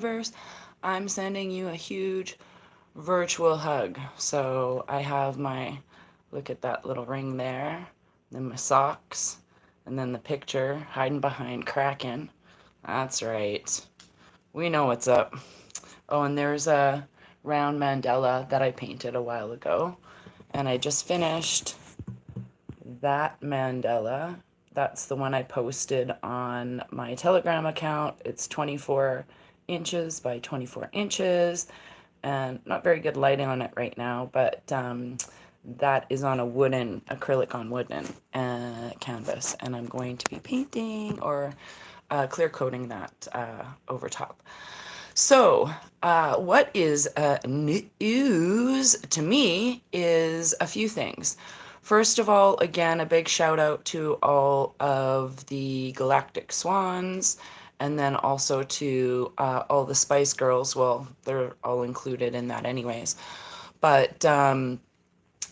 universe, I'm sending you a huge virtual hug. So I have look at that little ring there, then my socks, and then the picture hiding behind Kraken. That's right. We know what's up. Oh, and there's a round mandala that I painted a while ago. And I just finished that mandala. That's the one I posted on my Telegram account. It's 24 inches by 24 inches and not very good lighting on it right now, but that is on a wooden, acrylic on wooden canvas, and I'm going to be painting or clear coating that over top. So, what is news to me is a few things. First of all, again, a big shout out to all of the Galactic Swans, and then also to all the Spice Girls. Well, they're all included in that, anyways. But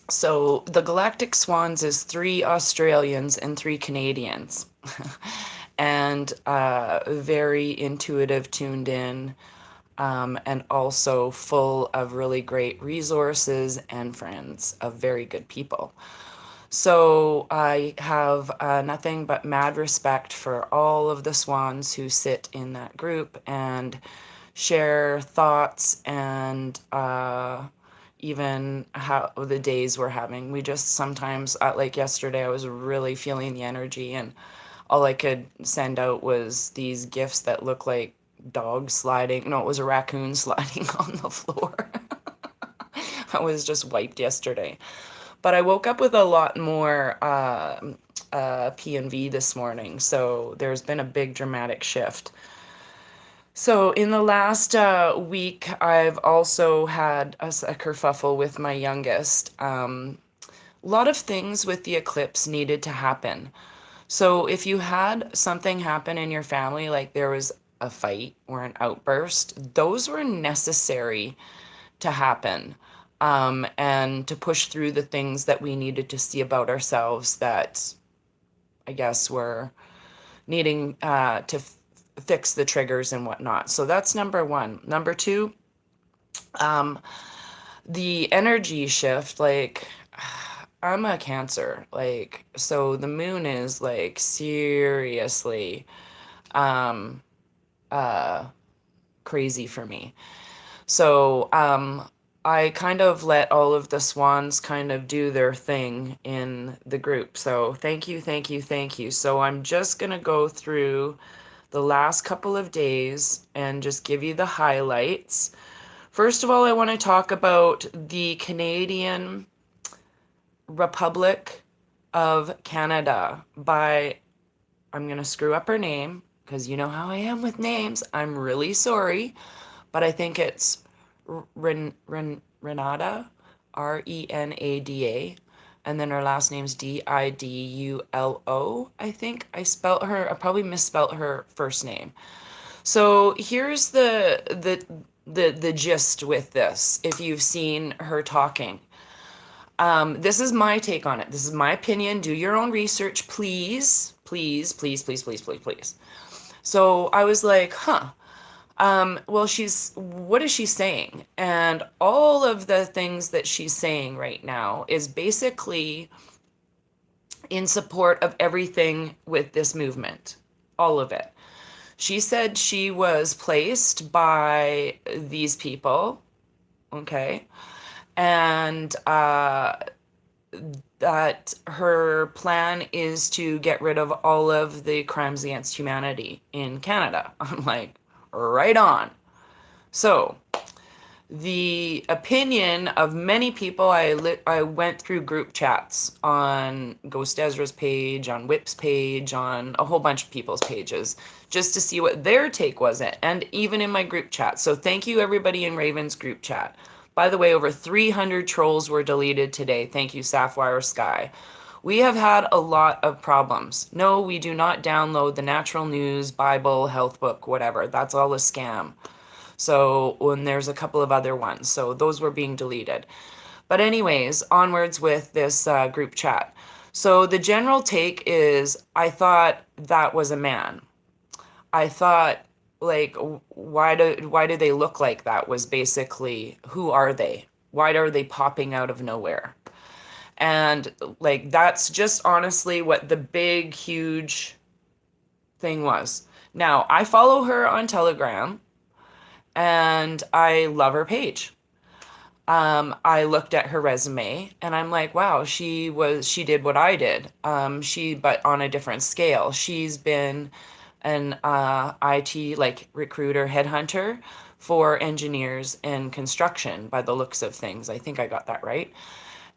so the Galactic Swans is 3 Australians and 3 Canadians, and very intuitive, tuned in, and also full of really great resources and friends of very good people. So I have nothing but mad respect for all of the swans who sit in that group and share thoughts and even how the days we're having. We just sometimes, like yesterday, I was really feeling the energy, and all I could send out was these gifs that look like dogs sliding. No, it was a raccoon sliding on the floor. I was just wiped yesterday. But I woke up with a lot more P&V this morning, so there's been a big dramatic shift. So in the last week, I've also had a kerfuffle with my youngest. A lot of things with the eclipse needed to happen. So if you had something happen in your family, like there was a fight or an outburst, those were necessary to happen, and to push through the things that we needed to see about ourselves that I guess were needing to fix the triggers and whatnot. So that's number one. Number two, um, the energy shift, like I'm a Cancer, like, so the moon is like seriously um uh crazy for me. So I kind of let all of the swans kind of do their thing in the group. So thank you, thank you, thank you. So I'm just gonna go through the last couple of days and just give you the highlights. First of all, I want to talk about the Canadian Republic of Canada by, I'm going to screw up her name because you know how I am with names. I'm really sorry, but I think it's Renata, Renada, and then her last name's Didulo. I think I probably misspelt her first name. So here's the gist with this. If you've seen her talking, this is my take on it. This is my opinion. Do your own research, please, please, please, please, please, please, please. So I was like, huh. Well, what is she saying? And all of the things that she's saying right now is basically in support of everything with this movement. All of it. She said she was placed by these people, okay, and that her plan is to get rid of all of the crimes against humanity in Canada. I'm like, right on. So, the opinion of many people, I went through group chats on Ghost Ezra's page, on Whip's page, on a whole bunch of people's pages, just to see what their take was, and even in my group chat. So thank you everybody in Raven's group chat. By the way, over 300 trolls were deleted today. Thank you, Sapphire Sky. We have had a lot of problems. No, we do not download the Natural News, Bible, Health Book, whatever. That's all a scam. So, and there's a couple of other ones. So those were being deleted. But anyways, onwards with this group chat. So the general take is, I thought that was a man. I thought like, why do they look like that, was basically, who are they? Why are they popping out of nowhere? And like, that's just honestly what the big, huge thing was. Now, I follow her on Telegram and I love her page. I looked at her resume and I'm like, wow, she did what I did. But on a different scale. She's been an IT like recruiter, headhunter for engineers in construction by the looks of things. I think I got that right.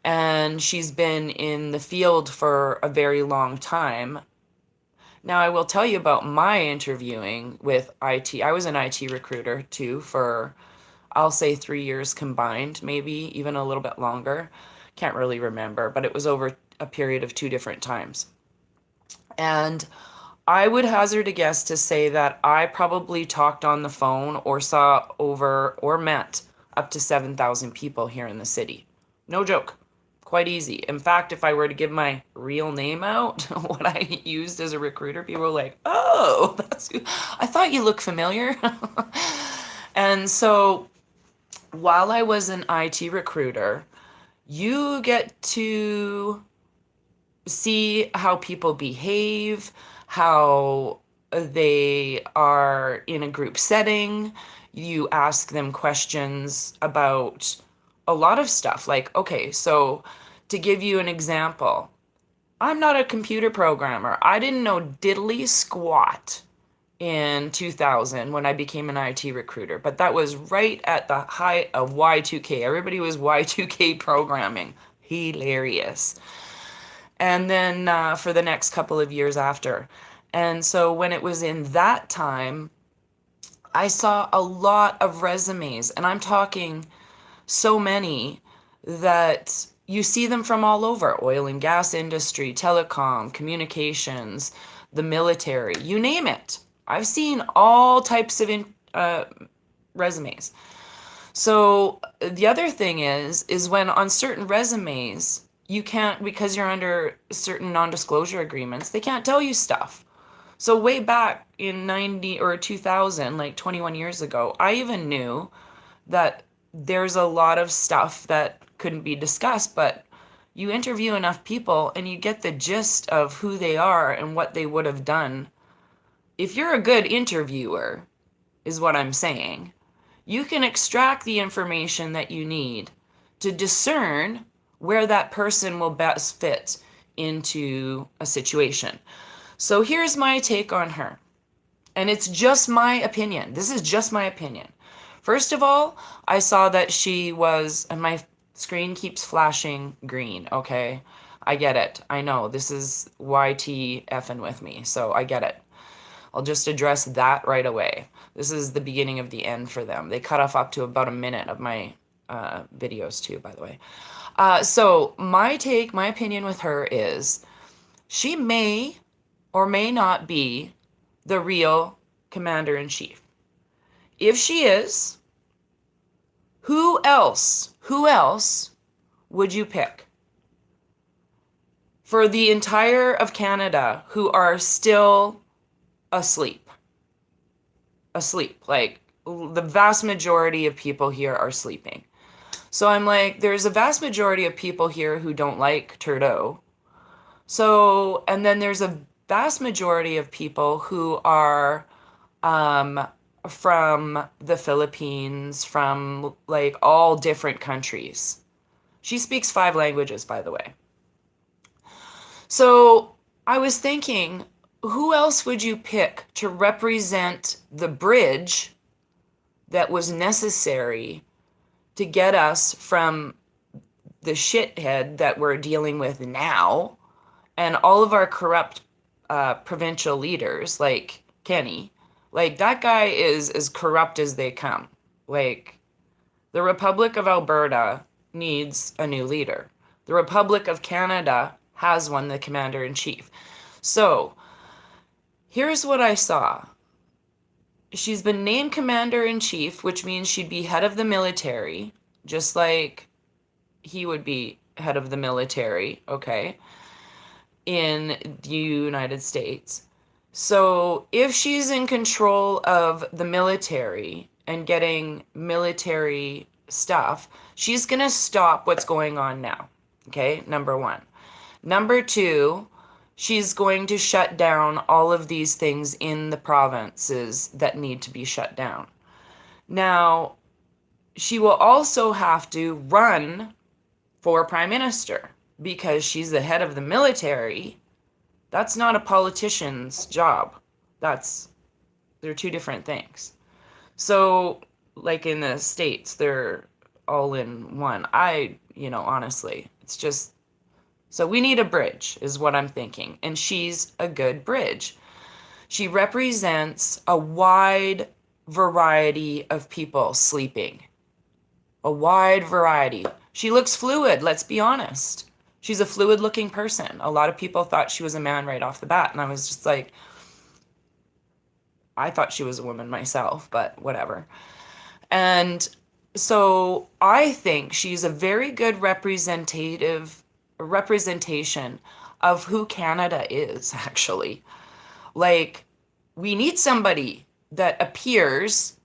And she's been in the field for a very long time. Now, I will tell you about my interviewing with IT. I was an IT recruiter too for, I'll say, 3 years combined, maybe even a little bit longer. Can't really remember, but it was over a period of 2 different times. And I would hazard a guess to say that I probably talked on the phone or saw over or met up to 7,000 people here in the city. No joke. Quite easy. In fact, if I were to give my real name out, what I used as a recruiter, people were like, oh, that's you. I thought you looked familiar. And so while I was an IT recruiter, you get to see how people behave, how they are in a group setting. You ask them questions about a lot of stuff. Like, okay, so to give you an example, I'm not a computer programmer. I didn't know diddly squat in 2000 when I became an IT recruiter, but that was right at the height of Y2K. Everybody was Y2K programming. Hilarious. And then for the next couple of years after. And so when it was in that time, I saw a lot of resumes, and I'm talking so many that you see them from all over: oil and gas industry, telecom, communications, the military, you name it. I've seen all types of resumes. So the other thing is when on certain resumes, you can't, because you're under certain non-disclosure agreements, they can't tell you stuff. So way back in 90 or 2000, like 21 years ago, I even knew that there's a lot of stuff that couldn't be discussed, but you interview enough people and you get the gist of who they are and what they would have done. If you're a good interviewer, is what I'm saying, you can extract the information that you need to discern where that person will best fit into a situation. So here's my take on her. And it's just my opinion. This is just my opinion. First of all, I saw that she was, and my screen keeps flashing green, okay? I get it. I know. This is YT effing with me, so I get it. I'll just address that right away. This is the beginning of the end for them. They cut off up to about a minute of my videos too, by the way. So my opinion with her is she may or may not be the real commander-in-chief. If she is, who else would you pick? For the entire of Canada who are still asleep. Like, the vast majority of people here are sleeping. So I'm like, there's a vast majority of people here who don't like Trudeau. So, and then there's a vast majority of people who are from the Philippines, from like all different countries. She speaks 5 languages, by the way. So I was thinking, who else would you pick to represent the bridge that was necessary to get us from the shithead that we're dealing with now and all of our corrupt provincial leaders like Kenny? Like, that guy is as corrupt as they come. Like, the Republic of Alberta needs a new leader. The Republic of Canada has one, the commander-in-chief. So here's what I saw. She's been named commander-in-chief, which means she'd be head of the military, just like he would be head of the military, okay, in the United States. So if she's in control of the military and getting military stuff, she's going to stop what's going on now. Okay, number one. Number two, she's going to shut down all of these things in the provinces that need to be shut down. Now, she will also have to run for prime minister because she's the head of the military. That's not a politician's job. They're two different things. So, like in the States, they're all in one. Honestly, it's just, so we need a bridge, is what I'm thinking. And she's a good bridge. She represents a wide variety of people sleeping. A wide variety. She looks fluid, let's be honest. She's a fluid looking person. A lot of people thought she was a man right off the bat. And I was just like, I thought she was a woman myself, but whatever. And so I think she's a very good representation of who Canada is, actually. Like, we need somebody that appears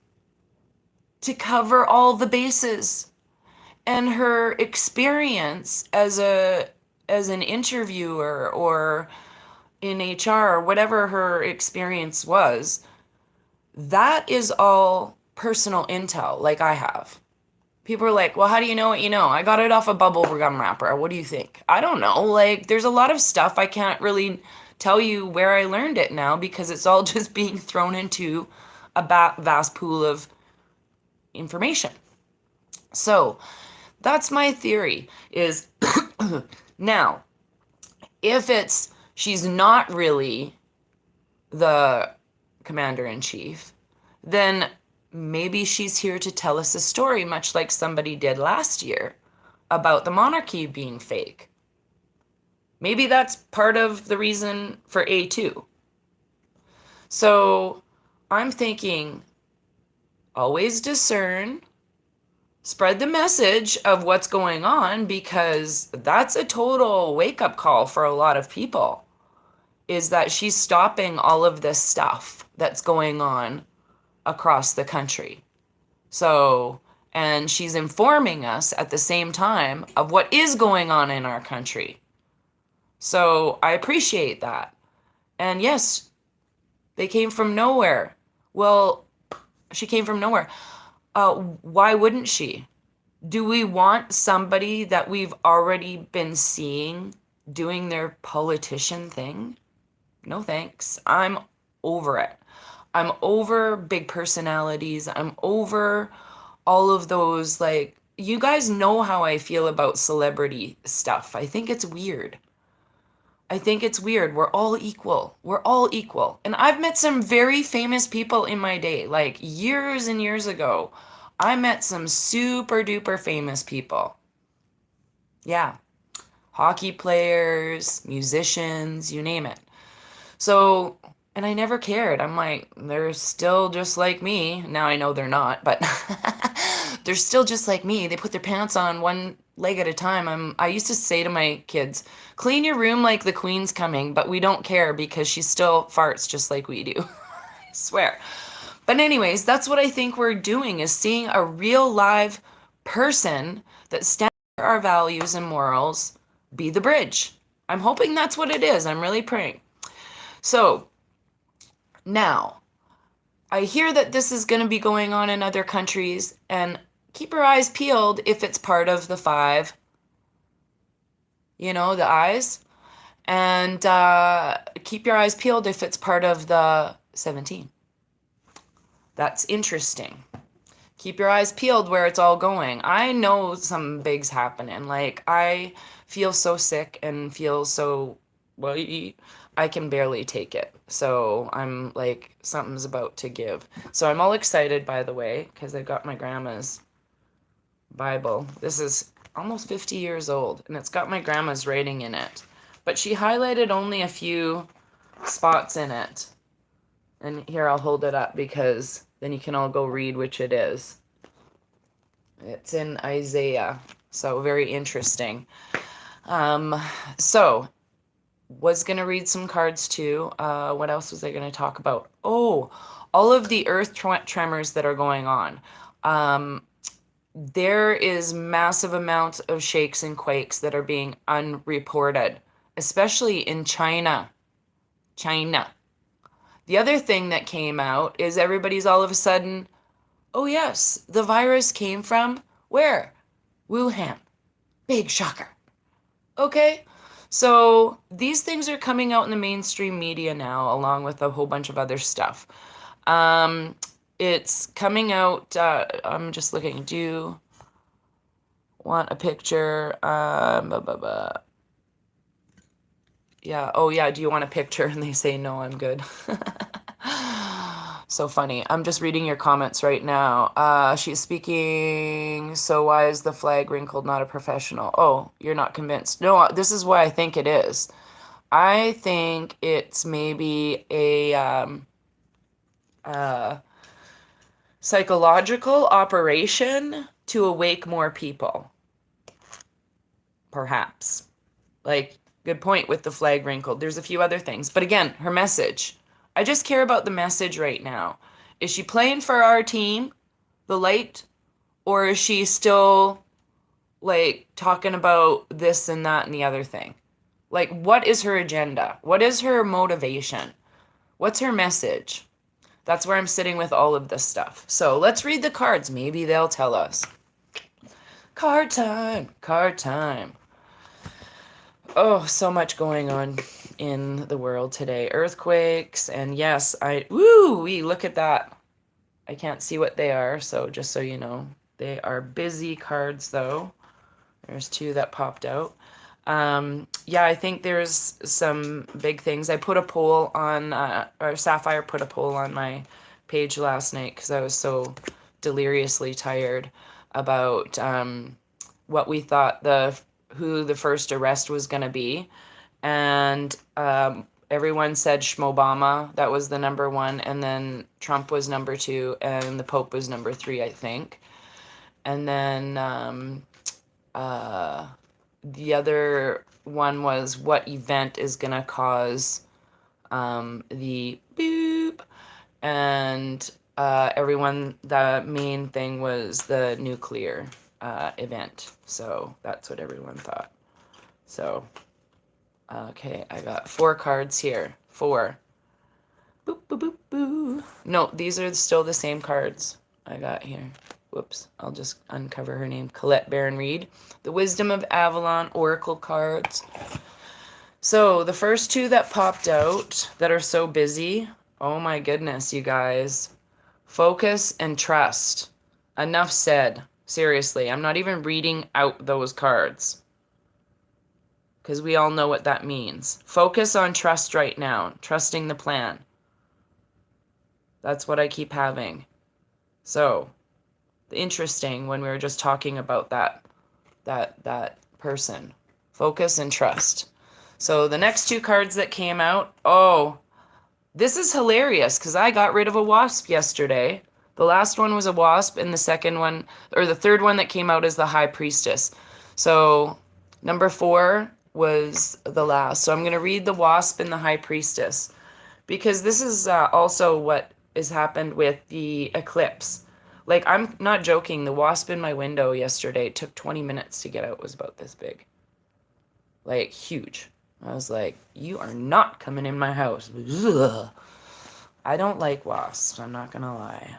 to cover all the bases. And her experience as an interviewer or in HR or whatever her experience was, that is all personal intel like I have. People are like, well, how do you know what you know? I got it off a bubble gum wrapper. What do you think? I don't know. Like, there's a lot of stuff I can't really tell you where I learned it now because it's all just being thrown into a vast pool of information. So that's my theory is now, if she's not really the commander-in-chief, then maybe she's here to tell us a story, much like somebody did last year about the monarchy being fake. Maybe that's part of the reason for A2. So I'm thinking, always discern, spread the message of what's going on, because that's a total wake-up call for a lot of people, is that she's stopping all of this stuff that's going on across the country. So, and she's informing us at the same time of what is going on in our country. So I appreciate that. And yes, they came from nowhere. Well, she came from nowhere. Why wouldn't she? Do we want somebody that we've already been seeing doing their politician thing? No thanks. I'm over it. I'm over big personalities. I'm over all of those, like, you guys know how I feel about celebrity stuff. I think it's weird. We're all equal. We're all equal. And I've met some very famous people in my day, like years and years ago. I met some super duper famous people. Yeah. Hockey players, musicians, you name it. So, and I never cared. I'm like, they're still just like me. Now I know they're not, but they're still just like me. They put their pants on one leg at a time. I used to say to my kids, clean your room like the queen's coming, but we don't care because she still farts just like we do. I swear. But anyways, that's what I think we're doing, is seeing a real live person that stands for our values and morals be the bridge. I'm hoping that's what it is. I'm really praying. So now, I hear that this is going to be going on in other countries, and keep your eyes peeled if it's part of the 5, the eyes, and keep your eyes peeled if it's part of the 17. That's interesting. Keep your eyes peeled where it's all going. I know some bigs happening. Like, I feel so sick and feel so, well, I can barely take it. So I'm like, something's about to give. So I'm all excited, by the way, because I got my grandma's Bible. This is almost 50 years old, and it's got my grandma's writing in it. But she highlighted only a few spots in it. And here, I'll hold it up because then you can all go read which it is. It's in Isaiah. So very interesting. So was going to read some cards too. What else was I going to talk about? Oh, all of the earth tremors that are going on. There is massive amounts of shakes and quakes that are being unreported, especially in China. China. The other thing that came out is everybody's all of a sudden, oh yes, the virus came from where? Wuhan. Big shocker. Okay? So these things are coming out in the mainstream media now, along with a whole bunch of other stuff. It's coming out, I'm just looking, do you want a picture? Yeah, oh yeah, do you want a picture? And they say, no, I'm good. So funny. I'm just reading your comments right now. She's speaking, so why is the flag wrinkled, not a professional? Oh, you're not convinced. No, this is why I think it is. I think it's maybe a psychological operation to awake more people. Perhaps. Like, good point with the flag wrinkled. There's a few other things. But again, her message. I just care about the message right now. Is she playing for our team, the light, or is she still like talking about this and that and the other thing? Like, what is her agenda? What is her motivation? What's her message? That's where I'm sitting with all of this stuff. So let's read the cards. Maybe they'll tell us. Card time. Card time. Oh, so much going on in the world today. Earthquakes, and yes, woo-wee, look at that. I can't see what they are, so just so you know. They are busy cards, though. There's two that popped out. Yeah, I think there's some big things. I put a poll on, or Sapphire put a poll on my page last night because I was so deliriously tired about what we thought who the first arrest was going to be. And everyone said Schmobama. That was the number one. And then Trump was number two. And the Pope was number three, I think. And then the other one was what event is going to cause the boop. And everyone, the main thing was the nuclear event. So that's what everyone thought. So, okay, I got 4 cards here. 4. Boop, boop, boop, boo. No, these are still the same cards I got here. Whoops, I'll just uncover her name. Colette Baron Reed. The Wisdom of Avalon Oracle cards. So, the first 2 that popped out that are so busy, oh my goodness, you guys. Focus and trust. Enough said. Seriously, I'm not even reading out those cards, because we all know what that means. Focus on trust right now. Trusting the plan. That's what I keep having. So, interesting when we were just talking about that person. Focus and trust. So the next 2 cards that came out, oh, this is hilarious because I got rid of a wasp yesterday. The last one was a wasp, and the second one, or the third one that came out is the High Priestess. So number 4 was the last. So I'm going to read the wasp and the High Priestess, because this is also what has happened with the eclipse. Like, I'm not joking. The wasp in my window yesterday took 20 minutes to get out. It was about this big. Like, huge. I was like, you are not coming in my house. Ugh. I don't like wasps. I'm not going to lie.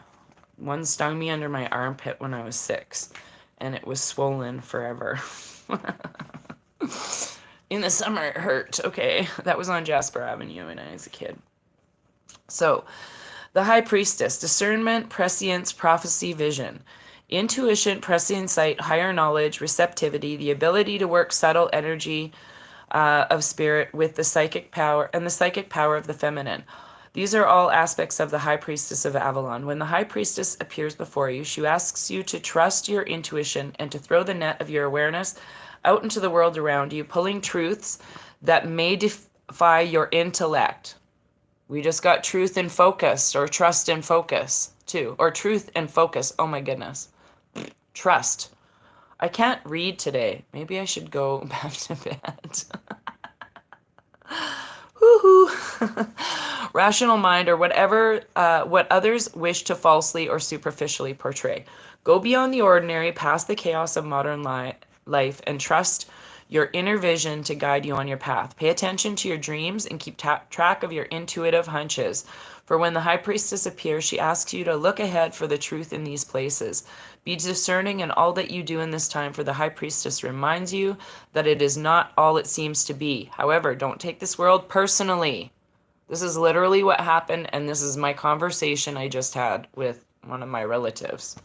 One stung me under my armpit when I was 6, and it was swollen forever. In the summer, it hurt. Okay, that was on Jasper Avenue when I was a kid. So, the High Priestess, discernment, prescience, prophecy, vision. Intuition, prescient sight, higher knowledge, receptivity, the ability to work subtle energy of spirit with the psychic power, and the psychic power of the feminine. These are all aspects of the High Priestess of Avalon. When the High Priestess appears before you, she asks you to trust your intuition and to throw the net of your awareness out into the world around you, pulling truths that may defy your intellect. We just got truth and focus, or trust and focus, too. Or truth and focus. Oh my goodness. Trust. I can't read today. Maybe I should go back to bed. Woohoo! Rational mind, or whatever, what others wish to falsely or superficially portray. Go beyond the ordinary, past the chaos of modern life, and trust your inner vision to guide you on your path. Pay attention to your dreams and keep track of your intuitive hunches. For when the high priestess appears, she asks you to look ahead for the truth in these places. Be discerning in all that you do in this time, for the high priestess reminds you that it is not all it seems to be. However, don't take this world personally. This is literally what happened, and this is my conversation I just had with one of my relatives.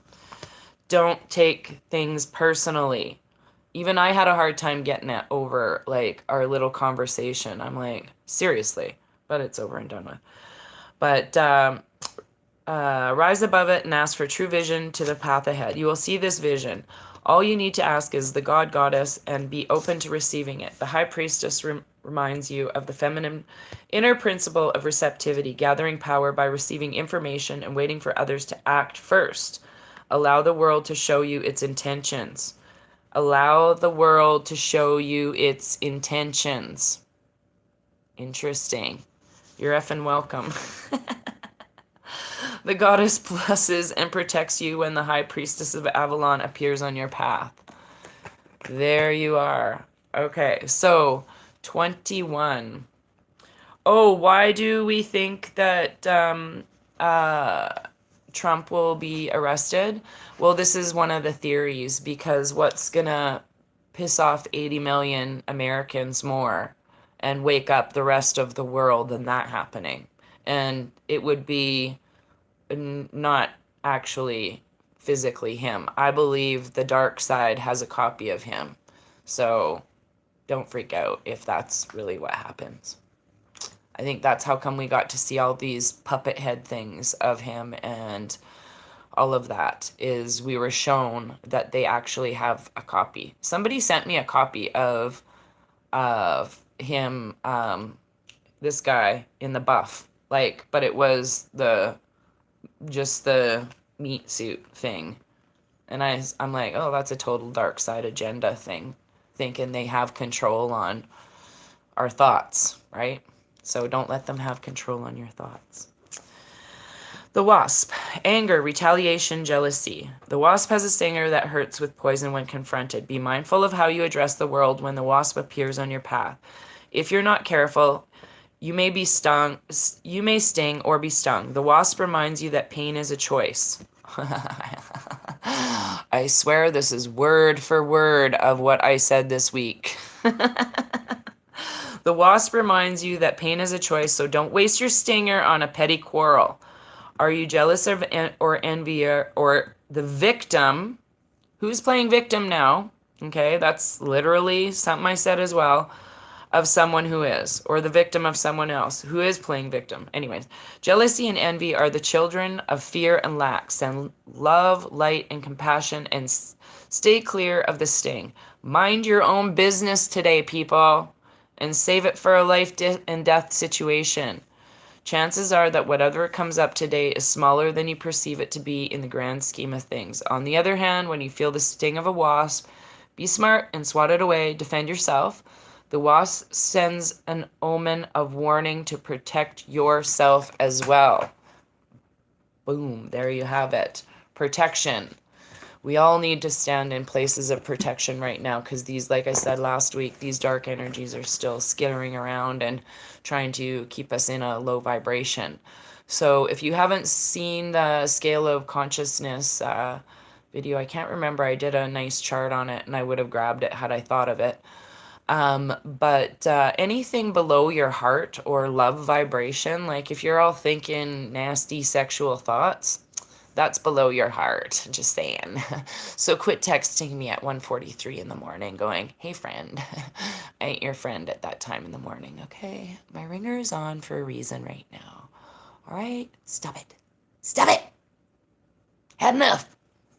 Don't take things personally. Even I had a hard time getting it over, like, our little conversation. I'm like, seriously, but it's over and done with. But rise above it and ask for true vision to the path ahead. You will see this vision. All you need to ask is the God, Goddess, and be open to receiving it. The High Priestess reminds you of the feminine inner principle of receptivity, gathering power by receiving information and waiting for others to act first. Allow the world to show you its intentions. Allow the world to show you its intentions. Interesting. You're effing welcome. The goddess blesses and protects you when the high priestess of Avalon appears on your path. There you are. Okay, so 21. Oh, why do we think that Trump will be arrested? Well, this is one of the theories, because what's gonna piss off 80 million Americans more and wake up the rest of the world than that happening? And it would be not actually physically him. I believe the dark side has a copy of him. So don't freak out if that's really what happens. I think that's how come we got to see all these puppet head things of him and all of that, is we were shown that they actually have a copy. Somebody sent me a copy of him, this guy in the buff, like, but it was just the meat suit thing. And I'm like, oh, that's a total dark side agenda thing, thinking they have control on our thoughts, right? So don't let them have control on your thoughts. The wasp, anger, retaliation, jealousy. The wasp has a stinger that hurts with poison when confronted. Be mindful of how you address the world when the wasp appears on your path. If you're not careful, you may sting or be stung. The wasp reminds you that pain is a choice. I swear this is word for word of what I said this week. The wasp reminds you that pain is a choice, so don't waste your stinger on a petty quarrel. Are you jealous or envy or the victim? Who's playing victim now? Okay, that's literally something I said as well. Of someone who is, or the victim of someone else who is playing victim. Anyways, jealousy and envy are the children of fear and lack. Send love, light, and compassion, and stay clear of the sting. Mind your own business today, people, and save it for a life and death situation. Chances are that whatever comes up today is smaller than you perceive it to be in the grand scheme of things. On the other hand, when you feel the sting of a wasp, be smart and swat it away. Defend yourself. The wasp sends an omen of warning to protect yourself as well. Boom, there you have it. Protection. We all need to stand in places of protection right now, because these, like I said last week, these dark energies are still skittering around and trying to keep us in a low vibration. So if you haven't seen the Scale of Consciousness video, I can't remember, I did a nice chart on it and I would have grabbed it had I thought of it. But anything below your heart or love vibration, like if you're all thinking nasty sexual thoughts, that's below your heart, just saying. So quit texting me at 1:43 in the morning going, hey friend, I ain't your friend at that time in the morning, okay? My ringer is on for a reason right now. All right? Stop it. Stop it. Had enough.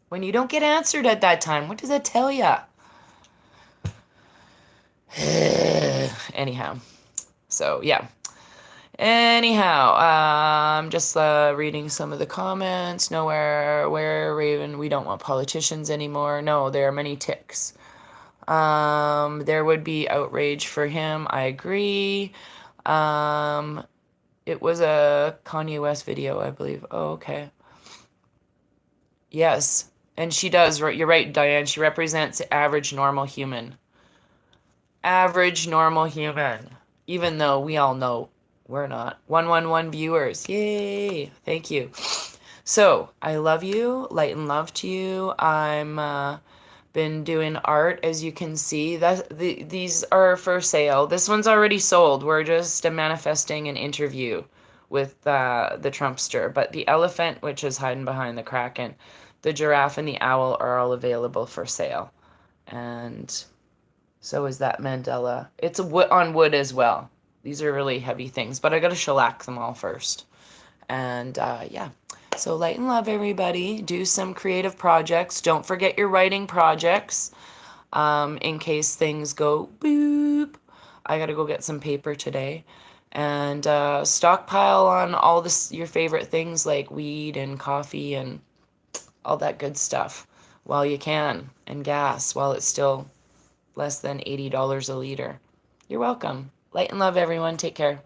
When you don't get answered at that time, what does that tell ya? Anyhow, so yeah. Anyhow, I'm just reading some of the comments. Nowhere, where Raven, we don't want politicians anymore. No, there are many ticks. There would be outrage for him. I agree. It was a Kanye West video, I believe. Oh, okay. Yes. And she does, right? You're right, Diane. She represents the average normal human. Average normal human. Even though we all know we're not. 111 viewers. Yay. Thank you. So, I love you. Light and love to you. I'm been doing art, as you can see. These are for sale. This one's already sold. We're just manifesting an interview with the Trumpster. But the elephant, which is hiding behind the Kraken, the giraffe, and the owl are all available for sale. And so is that Mandela. It's on wood as well. These are really heavy things, but I gotta shellac them all first. And yeah. So light and love, everybody. Do some creative projects. Don't forget your writing projects in case things go boop. I got to go get some paper today. And stockpile on all your favorite things like weed and coffee and all that good stuff while you can. And gas while it's still less than $80 a liter. You're welcome. Light and love, everyone. Take care.